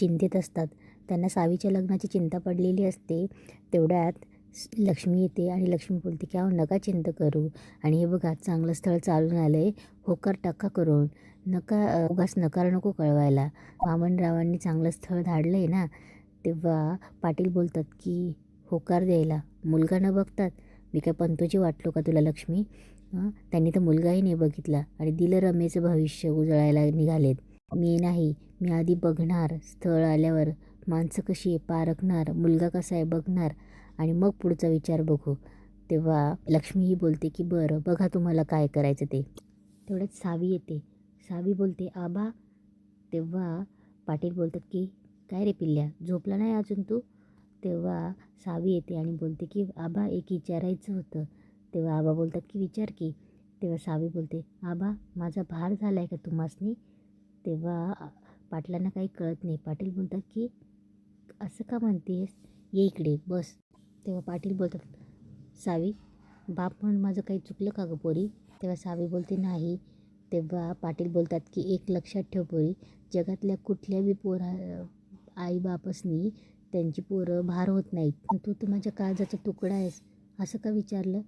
चिंतेत असतात. त्यांना सावीच्या लग्नाची चिंता पडलेली असते. तेवढ्यात लक्ष्मी येते आणि लक्ष्मी बोलते की अहो नका चिंता करू, आणि हे बघा चांगलं स्थळ चालून आलं आहे, होकार टाका करून, नका उगाच नकार नको कळवायला. वामनरावांनी चांगलं स्थळ धाडलं आहे ना. तेव्हा पाटील बोलतात की होकार द्यायला मुलगा न बघतात मी काय पंतोजी वाटलो का तुला लक्ष्मी? त्यांनी तर मुलगाही नाही बघितला आणि दिलं रमेचं भविष्य उजळायला निघालेत. मी नाही, मी आधी बघणार, स्थळ आल्यावर माणसं कशी आहे पारखणार, मुलगा कसा आहे बघणार, आणि मग पुढचा विचार बघू. तेव्हा लक्ष्मीही बोलते की बरं बघा तुम्हाला काय करायचं ते. तेवढ्यात सावी येते. सावी बोलते आबा. तेव्हा पाटील बोलतात की काय रे पिल्ल्या, झोपला नाही अजून तू? तेव्हा सावी येते आणि बोलते की आबा एक विचारायचं होतं. तेव्हा आबा बोलतात की विचार की. तेव्हा सावी बोलते आबा माझा भार झाला आहे का तुम्हासनी? तेव्हा पाटलांना काही कळत नाही. पाटील बोलतात की असं का म्हणतेस, ये इकडे बस. तेव्हा पाटील बोलतात सावी बाप म्हणून माझं काही चुकलं का गं पोरी? तेव्हा सावी बोलते नाही. तेव्हा पाटील बोलतात की एक लक्षात ठेव पोरी, जगातल्या कुठल्या बी आईबापासनी त्यांची पोरं भार होत नाहीत, पण तू तर माझ्या काळजाचा तुकडा आहेस, असं का विचारलं?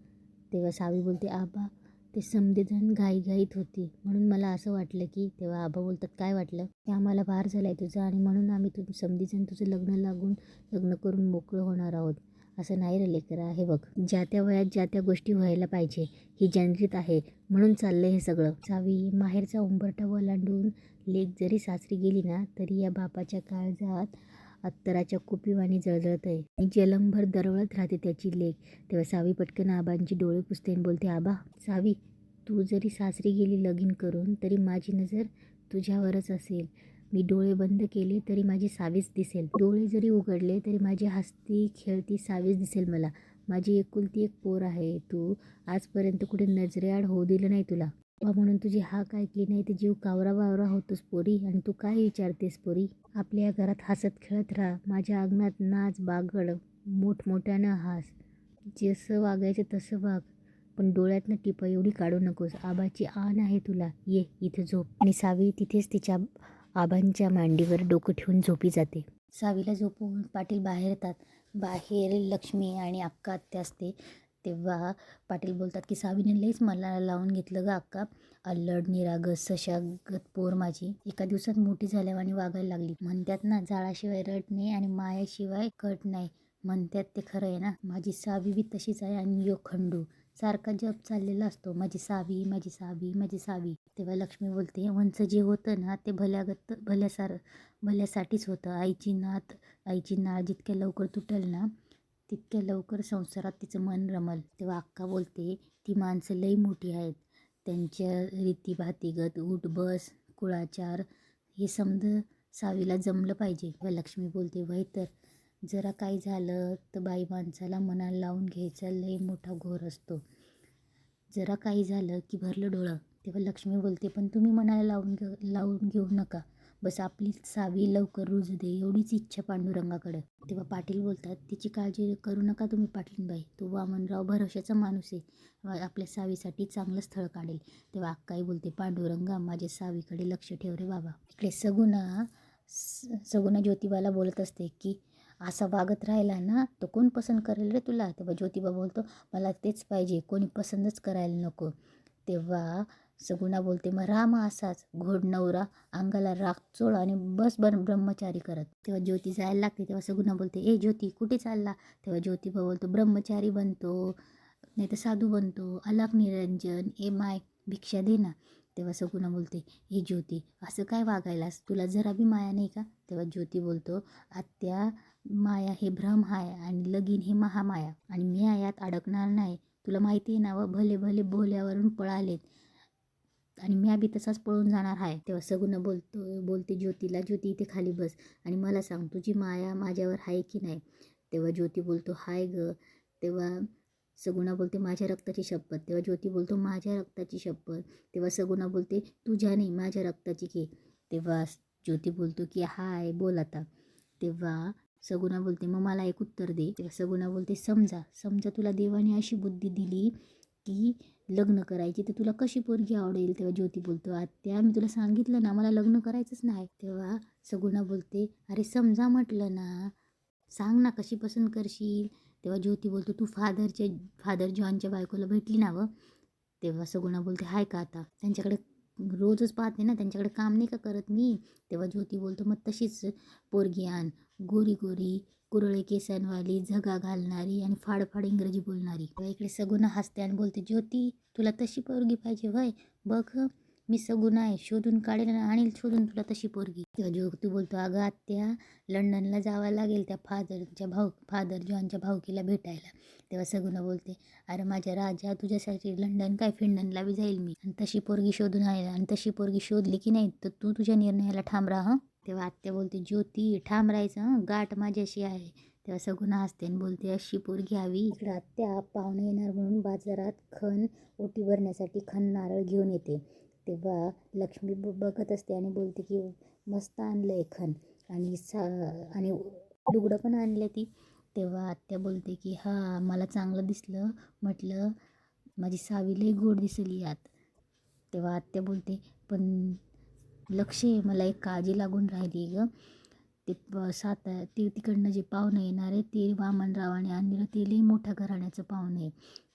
तेव्हा सावी बोलते आबा ते समधेजण घाईघाईत होती म्हणून मला असं वाटलं की. तेव्हा आबा बोलतात काय वाटलं? की आम्हाला भार झाला आहे तुझा आणि म्हणून आम्ही समधेजण तुझं लग्न करून मोकळं होणार आहोत. असं नाही रे लेकरा, हे बघ ज्या त्या वयात ज्या त्या गोष्टी व्हायला पाहिजे, ही जनरीत आहे म्हणून चाललं हे सगळं. सावी माहेरचा उंबरठा ओलांडून लेक जरी सासरी गेली ना तरी या बापाच्या काळजात अत्तराच्या कुपीवाणी जळजळत आहे आणि जलमभर दरवळत राहते त्याची लेक. तेव्हा सावी पटकन आबांची डोळे पुसते आणि बोलते आबा सावी तू जरी सासरी गेली लगीन करून तरी माझी नजर तुझ्यावरच असेल. मी डोळे बंद केले तरी माझी सावीच दिसेल, डोळे जरी उघडले तरी माझी हसती खेळती सावीच दिसेल मला. माझी एकुलती एक पोर आहे, तू आजपर्यंत कुठे नजरेआड होऊ दिलं नाही तुला. म्हणून तुझी हाक ऐकली नाही तर जीव कावरा बावरा होतोस पोरी, आणि तू काय विचारतेस पोरी? आपल्या घरात हसत खेळत राहा, माझ्या अंगणात नाच बागड, मोठमोठ्यानं हास, जसं वागायचं तसं वाग, पण डोळ्यातनं टिपा एवढी काढू नकोस. आबाची आण आहे तुला, ये इथं झोप. आणि सावी तिथेच तिच्या आबांच्या मांडीवर डोकं ठेवून झोपी जाते. सावीला झोपवून पाटील बाहेर येतात. बाहेर लक्ष्मी आणि अक्का आत्या असते. तेव्हा पाटील बोलतात की सावीने लईच मला लावून घेतलं ग अक्का, अल्लड निरागस सशागत पोर माझी एका दिवसात मोठी झाल्यावानी वागायला लागली. म्हणतात ना जाळाशिवाय रट नाही आणि मायाशिवाय कट नाही, म्हणतात ते खरं आहे ना. माझी सावी बी तशीच आहे आणि यो खंडू सारखा जप चाललेला असतो माझी सावी माझी सावी माझी सावी. तेव्हा लक्ष्मी बोलते वंच जे होतं ना ते भल्यासाठीच होतं. आईची नाळ जितक्या लवकर तुटल ना तितक्या लवकर संसारात तिचं मन रमल. तेव्हा अक्का बोलते ती माणसं लई मोठी आहेत, त्यांच्या रीतीभातीगत उठ बस कुळाचार हे समज सावीला जमलं पाहिजे. व लक्ष्मी बोलते वय तर जरा काही झालं तर बाई माणसाला मनाला लावून घ्यायचा लई मोठा घोर असतो, जरा काही झालं की भरलं डोळं. तेव्हा लक्ष्मी बोलते पण तुम्ही मनाला लावून घेऊ नका, बस आपली सावी लवकर रुजू दे एवढीच इच्छा पांडुरंगाकडे. तेव्हा पाटील बोलतात तिची काळजी करू नका तुम्ही पाटीलबाई, तो वामनराव भरोशाचा माणूस आहे, आपल्या सावीसाठी चांगलं स्थळ काढेल. तेव्हा अक्काई बोलते पांडुरंगा माझ्या सावीकडे लक्ष ठेव रे बाबा. इकडे सगुना ज्योतिबाला बोलत असते की असा वागत राहिला ना तो कोण पसंत करेल रे तुला? तेव्हा ज्योतिबा बोलतो मला तेच पाहिजे, कोणी पसंतच करायला नको. तेव्हा सगुणा बोलते मग राम असाच घोड नवरा, अंगाला राख चोळ आणि बस ब्रह्मचारी करत. तेव्हा ज्योती जायला लागते. तेव्हा सगुणा बोलते ए ज्योती कुठे चालला? तेव्हा ज्योतिबा बोलतो ब्रह्मचारी बनतो नाही तर साधू बनतो, अलाख निरंजन ए माय भिक्षा दे ना. तेव्हा सगुणा बोलते हे ज्योती असं काय वागायलास, तुला जरा बी माया नाही का? तेव्हा ज्योती बोलतो आत्या माया हे भ्रम आहे आणि लगीन हे महामाया, आणि मी यात अडकणार नाही. तुला माहिती आहे ना व भले भले बोल्यावरून पळालेत आणि मी बी तसाच पळून जाणार आहे. तेव्हा सगुणा बोलते ज्योतीला ज्योती इथे खाली बस आणि मला सांग तुझी माया माझ्यावर आहे की नाही? तेव्हा ज्योती बोलतो हाय ग. तेव्हा सगुणा बोलते माझ्या रक्ताची शपथ. तेव्हा ज्योती बोलतो माझ्या रक्ताची शपथ. तेव्हा सगुणा बोलते तुझ्या नाही माझ्या रक्ताची घे. तेव्हा ज्योती बोलतो की हाय बोल आता. तेव्हा सगुणा बोलते मग मला एक उत्तर दे. तेव्हा सगुणा बोलते समजा तुला देवाने अशी बुद्धी दिली की लग्न करायची तर तुला कशी पोरगी आवडेल? तेव्हा ज्योती बोलतो, आत्या मी तुला सांगितलं ना मला लग्न करायचंच नाही. तेव्हा सगुणा बोलते, अरे समजा म्हटलं ना, सांग ना कशी पसंत करशील? तेव्हा ज्योती बोलतो, तू फादर जॉनच्या बायकोला भेटली ना व? तेव्हा सगुणा बोलते, हाय का आता? त्यांच्याकडे रोजच पाहते ना, त्यांच्याकडे काम नाही का करत मी? तेव्हा ज्योती बोलतो, मग तशीच पोरगी आण, गोरी गोरी कुरळे केसांवाली, झगा घालणारी आणि फाडफाड इंग्रजी बोलणारी. तेव्हा इकडे सगुणा हसते आणि बोलते, ज्योती तुला तशी पोरगी पाहिजे वय? बघ मी सगुणा आहे, शोधून काढेल आणि आणील शोधून तुला तशी पोरगी. तेव्हा ज्योती बोलतो, अगं आत्या लंडनला जावं लागेल त्या फादर जॉनच्या भाऊकीला भेटायला. तेव्हा सगुणा बोलते, अरे माझ्या राजा तुझ्यासाठी लंडन काय फिंडनला बी जाईल मी, आणि तशी पोरगी शोधून आहे, आणि तशी पोरगी शोधली की नाही तर तू तुझ्या निर्णयाला ठाम राहा. तेव्हा आत्या बोलते, ज्योती ठाम राहायचं गाठ माझ्याशी आहे. तेव्हा सगुणा हसते आणि बोलते, अशी पोरगी हवी. इकडे आत्या पाहुणे येणार म्हणून बाजारात ओटी भरण्यासाठी नारळ घेऊन येते. तेव्हा लक्ष्मी बघत असते आणि बोलते की मस्त आणलंय आणि आणि लुगडं पण आणलं ती. तेव्हा आत्या बोलते की हा मला चांगलं दिसलं, म्हटलं माझी सावी लई गोड दिसली यात. तेव्हा आत्या बोलते, पण लक्ष आहे, मला एक काळजी लागून राहिली ग. ते तिकडनं जे पाहुणं येणार आहे ते वामनरावाने आणलेलं ते लई मोठ्या घराण्याचं पाहुणे आहे.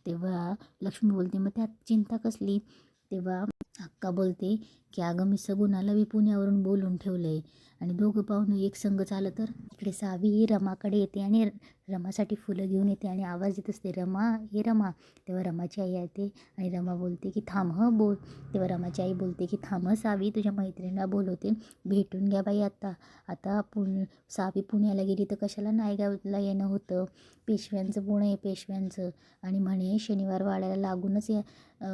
तेव्हा लक्ष्मी बोलते, मग त्यात चिंता कसली? तेव्हा अक्का बोलते की अगं मी सगुणाला बी पुण्यावरून बोलून ठेवलं आहे, आणि दोघं पाहुणं एक संघ झालं तर. इकडे सावी ही रमाकडे येते आणि रमासाठी फुलं घेऊन येते आणि आवाज येत असते, रमा हे रमा. तेव्हा रमाची आई येते आणि रमा बोलते की थांब बोल. तेव्हा रमाची आई बोलते की थांब सावी, तुझ्या मैत्रिणीला बोलवते, भेटून घ्या बाई. आता सावी पुण्याला गेली तर कशाला नायगावला येणं होतं, पेशव्यांचं पुणे आहे पेशव्यांचं, आणि म्हणे शनिवार वाड्याला लागूनच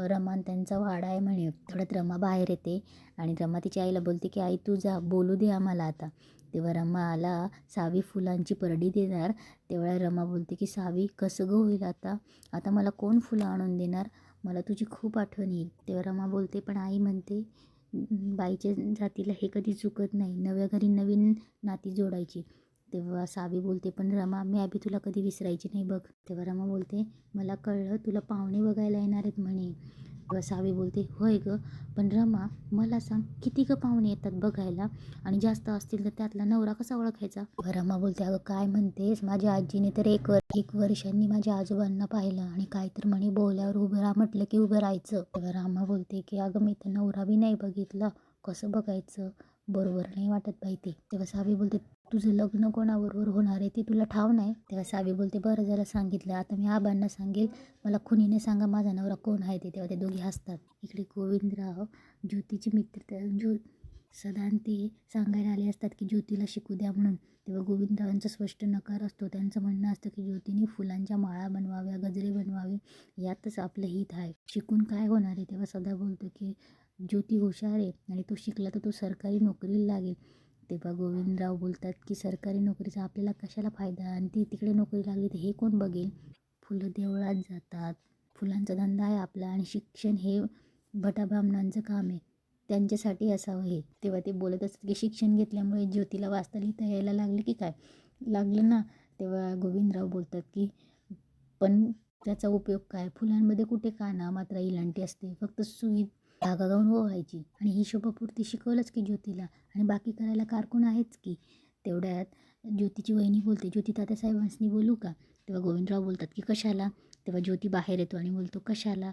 रमान त्यांचा वाडा आहे म्हणे. तेवढ्यात रमा बाहेर येते आणि रमा तिच्या आईला बोलते की आई तू जा, बोलू दे आम्हाला आता. तेव्हा रमाला सावी फुलांची परडी देणार. तेव्हा रमा बोलते की सावी कसं गं होईल आता मला कोण फुलं आणून देणार? मला तुझी खूप आठवण येईल. तेव्हा रमा बोलते, पण आई म्हणते बाईच्या जातीला हे कधी चुकत नाही, नव्या घरी नवीन नाती जोडायची. तेव्हा सावी बोलते, पण रमा मी आधी तुला कधी विसरायची नाही बघ. तेव्हा रमा बोलते, मला कळलं तुला पाहुणे बघायला येणार आहेत म्हणे. तेव्हा सावी बोलते, होय ग, पण रमा मला सांग किती ग पाहुणे येतात बघायला, आणि जास्त असतील तर त्यातला नवरा कसा ओळखायचा? रमा बोलते, अगं काय म्हणतेस, माझ्या आजीने तर एक वर्षांनी माझ्या आजोबांना पाहिलं आणि काय तर म्हणे बोल्यावर उभं राहा म्हटलं की उभं राहायचं. तेव्हा रमा बोलते की अगं मी तर नवरा बी नाही बघितला, कसं बघायचं, बरोबर नाही वाटत बाई ते. तेव्हा सावी बोलते, तुझं लग्न कोणाबरोबर होणार आहे ते तुला ठाव नाही? तेव्हा सावी बोलते, बरं झालं सांगितलं, आता मी आबांना सांगेल, मला खुनीने सांगा माझा नवरा कोण आहे ते. तेव्हा ते दोघे हसतात. इकडे गोविंदराव ज्योतीचे मित्र सदांती सांगायला आले असतात की ज्योतीला शिकू द्या म्हणून. तेव्हा गोविंदरावांचा स्पष्ट नकार असतो. त्यांचं म्हणणं असतं की ज्योतीने फुलांच्या माळा बनवाव्या, गजरे बनवावे, यातच आपलं हित आहे, शिकून काय होणार आहे? तेव्हा सदा बोलतो की ज्योती हुशार आहे आणि तो शिकला तर तो सरकारी नोकरीला लागेल. तेव्हा गोविंदराव बोलतात की सरकारी नोकरीचा आपल्याला कशाला फायदा, आणि ती तिकडे नोकरी लागली तर हे कोण बघेल? फुलं देवळात जातात, फुलांचा धंदा आहे आपला, आणि शिक्षण हे भटाब्राह्मणांचं काम आहे, त्यांच्यासाठी असावं हे. तेव्हा ते बोलत असतात की शिक्षण घेतल्यामुळे ज्योतीला वाचता लिहिता यायला लागलं की काय? लागलं ना. तेव्हा गोविंदराव बोलतात की पण त्याचा उपयोग काय? फुलांमध्ये कुठे काना मात्रा इलांटी असते, फक्त सुई धागा गाऊन ओवायची, आणि हिशोबापुरती शिकवलंच की ज्योतीला, आणि बाकी करायला कारकून आहेच की. तेवढ्यात ज्योतीची वहिनी बोलते, ज्योती तात्यासाहेबांनी बोलू का? तेव्हा गोविंदराव बोलतात की कशाला? तेव्हा ज्योती बाहेर येतो आणि बोलतो, कशाला?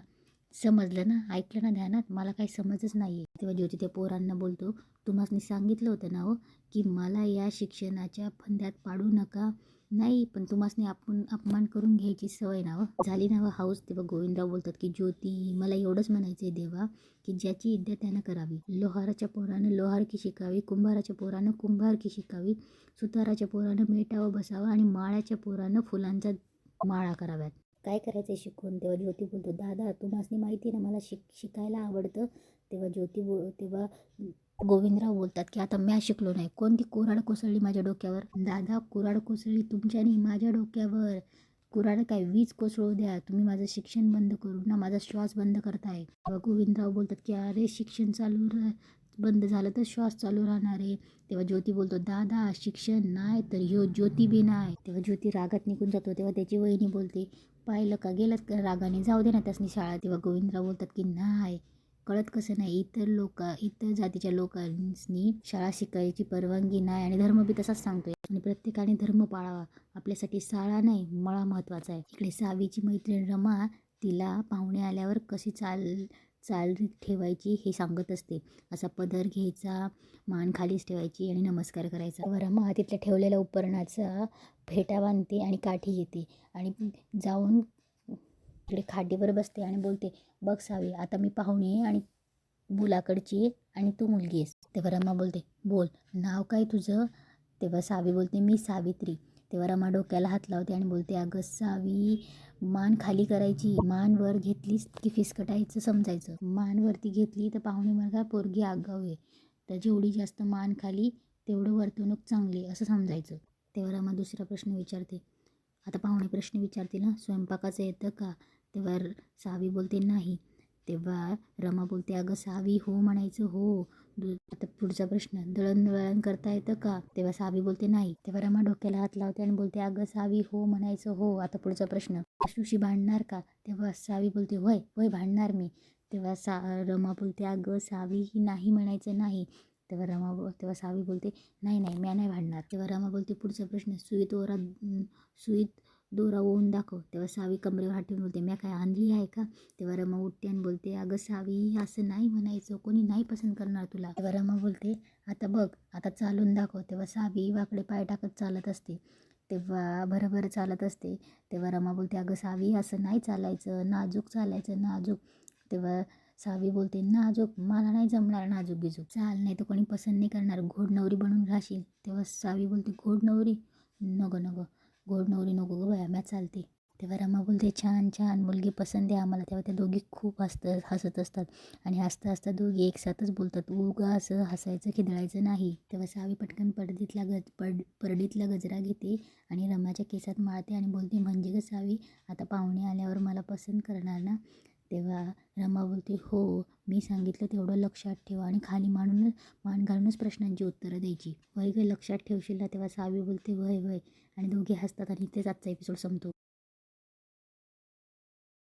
समजलं ना, ऐकलं ना ध्यानात, मला काही समजच नाही आहे. तेव्हा ज्योती त्या पोरांना बोलतो, तुम्हाला सांगितलं होतं ना हो की मला या शिक्षणाच्या फंद्यात पाडू नका. नाही, पण तुम्हाला अपमान करून घ्यायची सवय ना झाली ना हाऊस. तेव्हा गोविंदराव बोलतात की ज्योती मला एवढंच म्हणायचं आहे देवा, की ज्याची विद्या त्यानं करावी. लोहाराच्या पोरानं लोहारकी शिकावी, कुंभाराच्या पोरानं कुंभारकी शिकावी, सुताराच्या पोरानं मेटावं बसावं, आणि माळ्याच्या पोरानं फुलांचा माळा कराव्यात. काय करायचं शिकून? तेव्हा ज्योती बोलतो, दादा तुम्हाला माहिती आहे ना मला शिकायला आवडतं. तेव्हा गोविंदराव बोलतात की आता मी शिकलो नाही, कोणती कुऱ्हाड कोसळली माझ्या डोक्यावर? दादा कुऱ्हाड कोसळली तुमच्यानी माझ्या डोक्यावर. कुऱ्हाड काय वीज कोसळू द्या, तुम्ही माझं शिक्षण बंद करू ना माझा श्वास बंद करताय. तेव्हा गोविंदराव बोलतात की अरे शिक्षण बंद झालं तर श्वास चालू राहणार आहे. तेव्हा ज्योती बोलतो, दादा शिक्षण नाही तर ह्यो ज्योती बी नाही. तेव्हा ज्योती रागात निघून जातो. तेव्हा त्याची वहिनी बोलते, पाहिलं का गेलं का रागाने, जाऊ दे ना त्यासनी शाळा. तेव्हा गोविंदराव बोलतात की नाही, कळत कसं नाही, इतर जातीच्या लोकांनी शाळा शिकायची परवानगी नाही आणि धर्म बी तसाच सांगतोय आणि प्रत्येकाने धर्म पाळावा. आपल्यासाठी शाळा नाही मळा महत्त्वाचा आहे. इकडे सावीची मैत्रीण रमा तिला पाहुणे आल्यावर कशी चाल ठेवायची हे सांगत असते. असा पदर घ्यायचा, मान खालीच ठेवायची आणि नमस्कार करायचा. तेव्हा रमा तिथल्या ठेवलेल्या उपकरणाचा फेटा बांधते आणि काठी घेते आणि जाऊन इकडे खाटीवर बसते आणि बोलते, बघ सावी, आता मी पाहुणे आणि मुलाकडची आहे आणि तू मुलगी आहेस. तेव्हा रमा बोलते, बोल, नाव काय तुझं? तेव्हा सावी बोलते, मी सावित्री. तेव्हा रमा डोक्याला हात लावते आणि बोलते, अगं सावी, मान खाली करायची, मान वर घेतलीस की फिसकटायचं समजायचं. मान वरती घेतली तर पाहुणे म्हणा पोरगी आगाऊ आहे, तर जेवढी जास्त मान खाली तेवढं वर्तणूक चांगली असं समजायचं. तेव्हा रमा दुसरा प्रश्न विचारते. आता पाहुणे प्रश्न विचारतील ना, स्वयंपाकाचं येतं का? तेव्हा सावी बोलते नाही. तेव्हा रमा बोलते, अगं सावी, हो म्हणायचं, हो. आता पुढचा प्रश्न, दळणवळण करता येतं का? तेव्हा सावी बोलते नाही. तेव्हा रमा डोक्याला हात लावते आणि बोलते, अगं सावी, हो म्हणायचं, हो. आता पुढचा प्रश्न, आशुशी भांडणार का? तेव्हा सावी बोलते, होय होय भांडणार मी. तेव्हा रमा बोलते, अगं सावी, नाही म्हणायचं नाही. तेव्हा सावी बोलते, नाही नाही, मी नाही भांडणार. तेव्हा रमा बोलते, पुढचा प्रश्न, सुईत दोरा ओवून दाखव. तेव्हा सावी कमरेवर हात ठेवून बोलते, मी काय आंधळी आहे का? तेव्हा रमा उठते आणि बोलते, अगं सावी, असं नाही म्हणायचं, कोणी नाही पसंत करणार तुला. तेव्हा रमा बोलते, आता बघ, आता चालून दाखव. तेव्हा सावी वाकडे पाय टाकत चालत असते. तेव्हा भरभर चालत असते. तेव्हा रमा बोलते, अगं सावी, असं नाही चालायचं, नाजूक चालायचं, नाजूक. तेव्हा सावी बोलते, नाजूक मला नाही जमणार, नाजूक बिजूक चाल, नाही तर कोणी पसंत नाही करणार, घोड नवरी बनून राहशील. तेव्हा सावी बोलते, घोड नवरी नको नको, घोड नवरी नको गं बाया, म्या चालते. तेव्हा रमा बोलते, छान छान, मुलगी पसंत आहे आम्हाला. तेव्हा त्या दोघी खूप हसत असतात आणि हसता हसता दोघी एकसाथच बोलतात, उगा असं हसायचं खिदळायचं नाही. तेव्हा सावी पटकन परडीतला गजरा घेते आणि रमाच्या केसात माळते आणि बोलते, म्हणजे ग सावी, आता पाहुणे आल्यावर मला पसंत करणार ना? तेव्हा रमा बोलते, हो, मी सांगितलं तेवढं लक्षात ठेवा आणि खाली मान घालूनच प्रश्नांची उत्तरं द्यायची. वय ग, लक्षात ठेवशील ना? तेव्हा सावी बोलते, वय वय, आणि दोघे हसतात आणि इथेच आजचा एपिसोड संपतो.